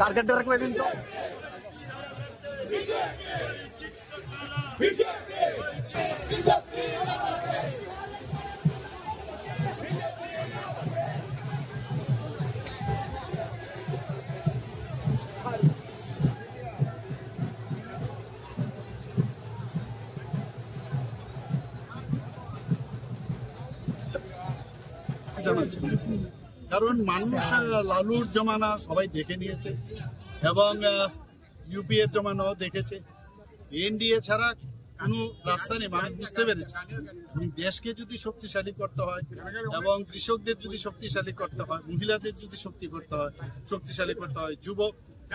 টার্গেটটা রাখবে দিন তো। কারণ মানুষ লালুর জমানা সবাই দেখে নিয়েছে এবং ইউপি এর জমানাও দেখেছে। এনডিএ ছাড়া কোনো রাস্তা নেই, মানুষ বুঝতে পেরেছে। দেশকে যদি শক্তিশালী করতে হয় এবং কৃষকদের যদি শক্তিশালী করতে হয়, মহিলাদের যদি শক্তিশালী করতে হয়, যুব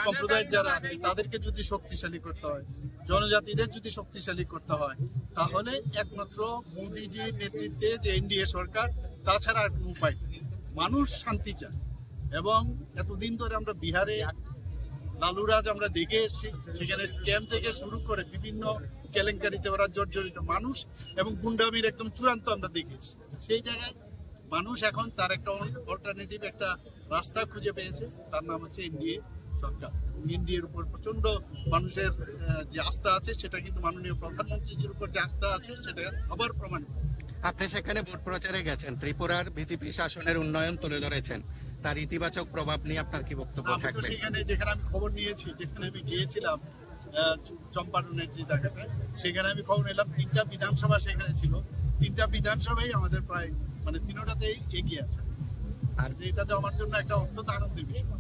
সম্প্রদায়ের যারা আছে তাদেরকে যদি শক্তিশালী করতে হয়, জনজাতিদের যদি শক্তিশালী করতে হয়, তাহলে একমাত্র মোদিজির নেতৃত্বে যে এনডিএ সরকার, তাছাড়া আর কোনো উপায় নেই। মানুষ শান্তি চায় এবং এতদিন ধরে আমরা বিহারে লালুরাজ আমরা দেখে এসেছি, সেখানে স্ক্যাম থেকে শুরু করে বিভিন্ন কেলেঙ্কারিতে ওরা জর্জরিত মানুষ এবং গুন্ডামির একদম চূড়ান্ত আমরা দেখে এসেছি। সেই জায়গায় মানুষ এখন তার একটা অল্টারনেটিভ একটা রাস্তা খুঁজে পেয়েছে, তার নাম হচ্ছে এনডিএ সরকার। এনডিএর উপর প্রচন্ড মানুষের যে আস্থা আছে, সেটা কিন্তু মাননীয় প্রধানমন্ত্রীর উপর যে আস্থা আছে সেটা আবার প্রমাণিত। আপনি সেখানে ভোট প্রচারে গেছেন, ত্রিপুরার বিজেপি শাসনের উন্নয়ন তুলে ধরেছেন, তার ইতিবাচক প্রভাব নিয়ে আপনার কি বক্তব্য থাকবে? সেখানে যেখানে আমি খবর নিয়েছি, যেখানে আমি গিয়েছিলাম চম্পারনের যে জায়গাটায়, সেখানে আমি খবর নিলাম 3টা বিধানসভা সেখানে ছিল। 3টা বিধানসভাই আমাদের প্রায় মানে 3টাতেই এগিয়ে আছে। আর এটা তো আমার জন্য একটা অত্যন্ত আনন্দের বিষয়।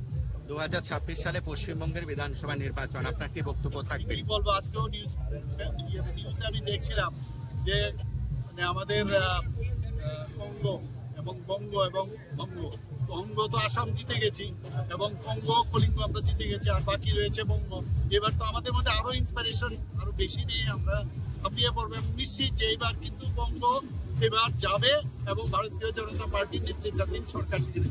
2026 সালে পশ্চিমবঙ্গের বিধানসভা নির্বাচন, আপনার কি বক্তব্য থাকবে? বলবো, আজকেও নিউজে আমি দেখছিলাম যে মানে আমাদের কঙ্গো এবং বঙ্গ এবং বঙ্গ তো আসাম জিতে গেছি এবং কঙ্গো কলিঙ্গ আমরা জিতে গেছি, আর বাকি রয়েছে বঙ্গ। এবার তো আমাদের মধ্যে আরো ইন্সপিরেশন আরো বেশি নিয়ে আমরা ছাপিয়ে পড়বো। নিশ্চিত যে এবার কিন্তু বঙ্গ এবার যাবে এবং ভারতীয় জনতা পার্টির নেতৃত্বাধীন সরকার সেখানে